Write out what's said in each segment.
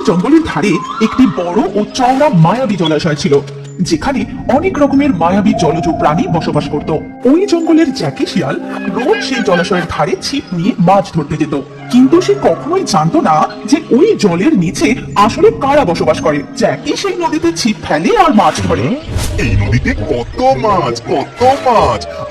জঙ্গলের ধারে একটি বড় ও চওড়া মায়াবী জলাশয় ছিল, যেখানে অনেক রকমের মায়াবী জলজ প্রাণী বসবাস করত। ওই জঙ্গলের জ্যাকি শিয়াল রোজ সেই জলাশয়ের ধারে ছিপ নিয়ে মাছ ধরতে যেত, কিন্তু সে কখনোই জানতো না যে ওই জলের নিচে আসলে কারা বসবাস করে। জ্যাকি সেই নদীতে ছিপ ফেলে আর মাছ ধরে। এই নদীতে কত মাছ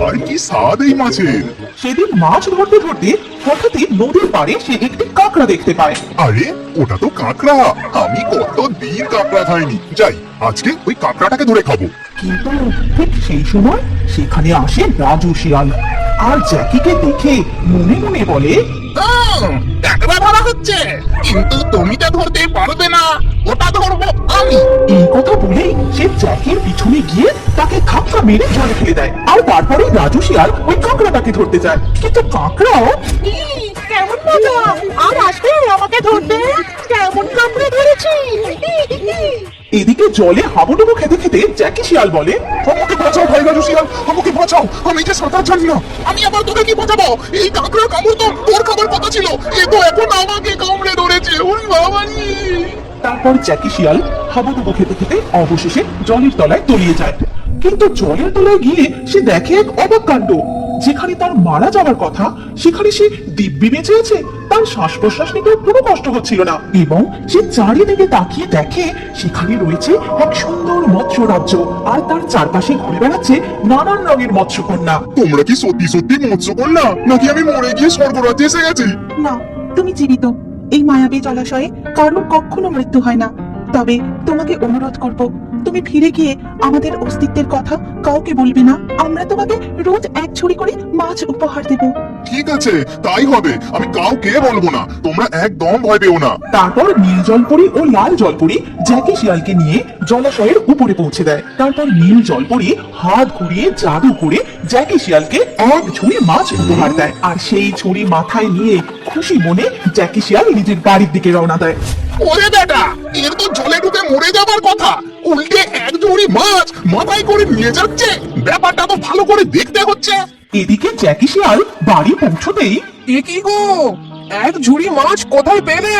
আর কি স্বাদ এই মাছের। সেদিন মাছ ধরতে ধরতে হঠাৎই নদীর পাড়ে সে একটি কাঁকড়া দেখতে পায়। আরে ওটা তো কাঁকড়া, আমি কত দিন কাঁকড়া খাইনি। যাই, আজকে ওই কাঁকড়াটাকে ধরে খাবো। কিন্তু ঠিক সেই সময় সেখানে আসে রাজু শিয়াল, আর জ্যাকিকে দেখে মনে মনে বলে, কাঁকড়া ধরা হচ্ছে, কিন্তু তুমি তো ধরতে পারবে না, ওটা ধরবো আমি। এই কথা বলেই সে জ্যাকির পিছনে গিয়ে তাকে ধাক্কা মেরে জলে ফেলে দেয়। আর তারপরে রাজু শিয়াল ওই কাঁকড়াটাকে ধরতে যায়, কিন্তু কাঁকড়াও কেমন মজা, আর আসবে আমাকে ধরতে, কেমন কামড়ে ধরেছি। এদিকে জলে হাবুডুবু খেতে খেতে জ্যাকি শিয়াল বলে, আমাকে বাঁচাও ভাই রাজু শিয়াল, আমাকে বাঁচাও, আমি যে সাঁতার জানি না। আমি আবার তোকে কি বোঝাবো? এই কাঁকড়ার কামড় তো তোর খাবার কথা ছিল, এ তো এখন আমাকে কামড়ে ধরেছে। ওই বাবারি! তারপর জ্যাকি শিয়াল হাবুডুবু খেতে খেতে অবশেষে জলের তলায় তলিয়ে যায়। কিন্তু জলের তলায় গিয়ে সে দেখে এক অবাক কাণ্ড। যেখানে তার মারা যাওয়ার কথা, সেখানে সে দিব্যি বেঁচে আছে। তার শ্বাস প্রশ্বাস নিতে কোনো কষ্ট হচ্ছিল না, এবং সে চারিদিকে তাকিয়ে দেখে সেখানে রয়েছে এক সুন্দর মৎস্য রাজ্য, আর তার চারপাশে ঘুরে বেড়াচ্ছে নানান রঙের মৎস্যকন্যা। তোমরা কি সত্যি সত্যি মৎস্যকন্যা, নাকি আমি মরে গিয়ে স্বর্গরাজ্যে এসে গেছি? না, তুমি জীবিত। এই মায়াবী জলাশয়ে কারোর কখনো মৃত্যু হয় না। তবে তোমাকে অনুরোধ করব, তুমি ফিরে গিয়ে আমাদের অস্তিত্বের কথা কাউকে বলবে না। আমরা তোমাকে রোজ এক ঝুড়ি করে মাছ উপহার দেব। ঠিক আছে, তাই হবে, আমি কাউকে বলবো না। তোমরা একদম ভয় পেও না। তারপর নীল জলপরি ও লাল জলপরি জ্যাকি শিয়ালকে নিয়ে জলাশয়ের উপরে পৌঁছে দেয়। তারপর নীল জলপরি হাত ঘুরিয়ে জাদু করে জ্যাকি শিয়ালকে এক ঝুড়ি মাছ উপহার দেয়, আর সেই ঝুড়ি মাথায় নিয়ে খুশি মনে জ্যাকি শিয়াল নিজের বাড়ির দিকে রওনা দেয়। ওরে বেটা, এর তো জলে ডুবে মরে যাবার কথা, উল্টে এক ঝুড়ি মাছ মাথায় করে নিয়ে যাচ্ছে। ব্যাপারটা তো ভালো করে দেখতে হচ্ছে। এদিকে জ্যাকি শিয়াল বাড়ি পৌঁছতেই, এ কি গো, এক ঝুড়ি মাছ কোথায় পেলে?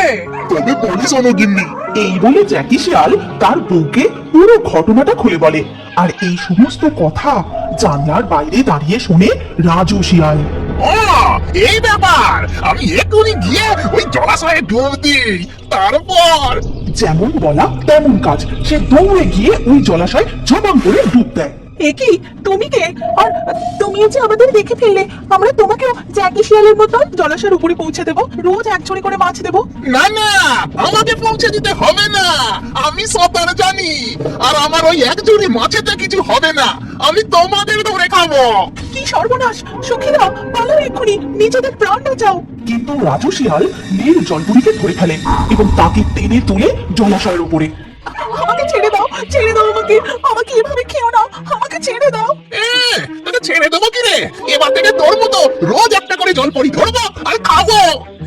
তবে বলিস গিন্নি। এই বলে জ্যাকি শিয়াল তার বউকে পুরো ঘটনাটা খুলে বলে। আর এই সমস্ত কথা জানলার বাইরে দাঁড়িয়ে শুনে রাজু শিয়াল। এই ব্যাপার, আমি এক্ষুনি গিয়ে ওই জলাশয়ে ডুব দিই, তারপর। যেমন বলা তেমন কাজ, সে দৌড়ে গিয়ে ওই জলাশয় ঝপাং করে ডুব দেয়। এ কি, তুমি কে? আর তুমি যে আমাদের দেখে ফেললে, আমরা তোমাকেও জ্যাকি শিয়ালের মতো জলাশয়ের উপরে পৌঁছে দেব, রোজ এক ঝুড়ি করে মাছ দেব। না না, আমাকে পৌঁছে দিতে হবে না, আমি সাঁতার জানি। আর আমার ওই এক ঝুড়ি মাছেতে কিছু হবে না, আমি তোমাদের ধরে খাবো। কি সর্বনাশ! সখীরা, পালাও এক্ষুনি, নিজেদের প্রাণ বাঁচাও। কিন্তু রাজু শিয়াল নীল জলপুরিকে ধরে ফেলে এবং তাকে টেনে তুলে জলাশয়ের উপরে। আমাকে ছেড়ে দাও, ছেড়ে দাও আমাকে, আমাকে এভাবে খেও না, আমাকে ছেড়ে দাও। তোকে ছেড়ে দেবো কি রে? এবার থেকে তোর মতো রোজ একটা করে জলপরি ধরবো আর খাবো।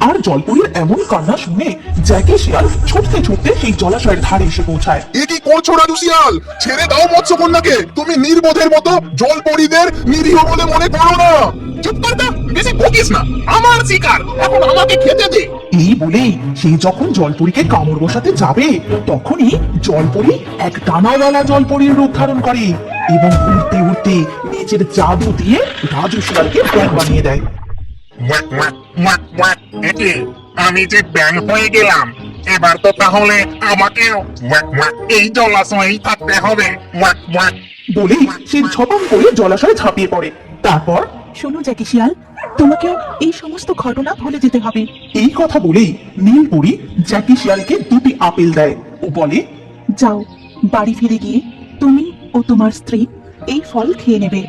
আর জলপুরির এমন কান্না শুনে জ্যাকি শিয়াল ছুটতে ছুটতে সেই জলাশয়ের ধারে এসে পৌঁছায়। এ কি করছো রাজু শিয়াল? ছেড়ে দাও মৎস্যকন্যাকে। তুমি নির্বোধের মতো জলপরীদের নিরীহ বলে মনে করো না। চুপ কর তো, বেশি বকিস না, আমার শিকার, এখন আমাকে খেতে দে। এই বলেই সে যখন জলপরীকে কামড় বসাতে যাবে, তখনই জলপরী এক ডানাওয়ালা জলপরীর রূপ ধারণ করে এবং উড়তে উড়তে নিজের জাদু দিয়ে রাজু শিয়ালকে ব্যাং বানিয়ে দেয়। একে আমি যে ব্যাং হয়ে গেলাম, এবার তো তাহলে আমাকেও এই জলাশয়েই থাকতে হবে। বলেই সে ঝপাং করে জলাশয়ে ঝাঁপিয়ে পড়ে। তারপর শোনো জ্যাকি শিয়াল, তোমাকেও এই সমস্ত ঘটনা ভুলে যেতে হবে। এই কথা বলেই নীলপরি জ্যাকি শিয়ালকে দুটি আপেল দেয় ও বলে, যাও, বাড়ি ফিরে গিয়ে তুমি ও তোমার স্ত্রী এই ফল খেয়ে নেবে।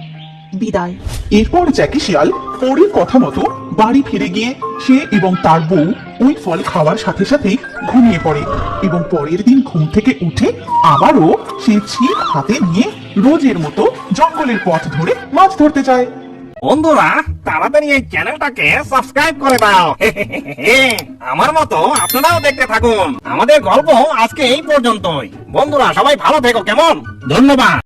বিদায়। এরপর জ্যাকি শিয়াল পরের কথা মতো বাড়ি ফিরে গিয়ে সে এবং তার বউ ওই ফল খাওয়ার সাথে সাথেই ঘুমিয়ে পড়ে এবং পরের দিন ঘুম থেকে উঠে আবারও সে ছিপ হাতে নিয়ে রোজের মতো জঙ্গলের পথ ধরে মাছ ধরতে যায়। বন্ধুরা, তাড়াতাড়ি এই চ্যানেলটাকে সাবস্ক্রাইব করে দাও। আমার মতো আপনারাও দেখতে থাকুন। আমাদের গল্প আজকে এই পর্যন্তই। বন্ধুরা, সবাই ভালো থেকো, কেমন? ধন্যবাদ।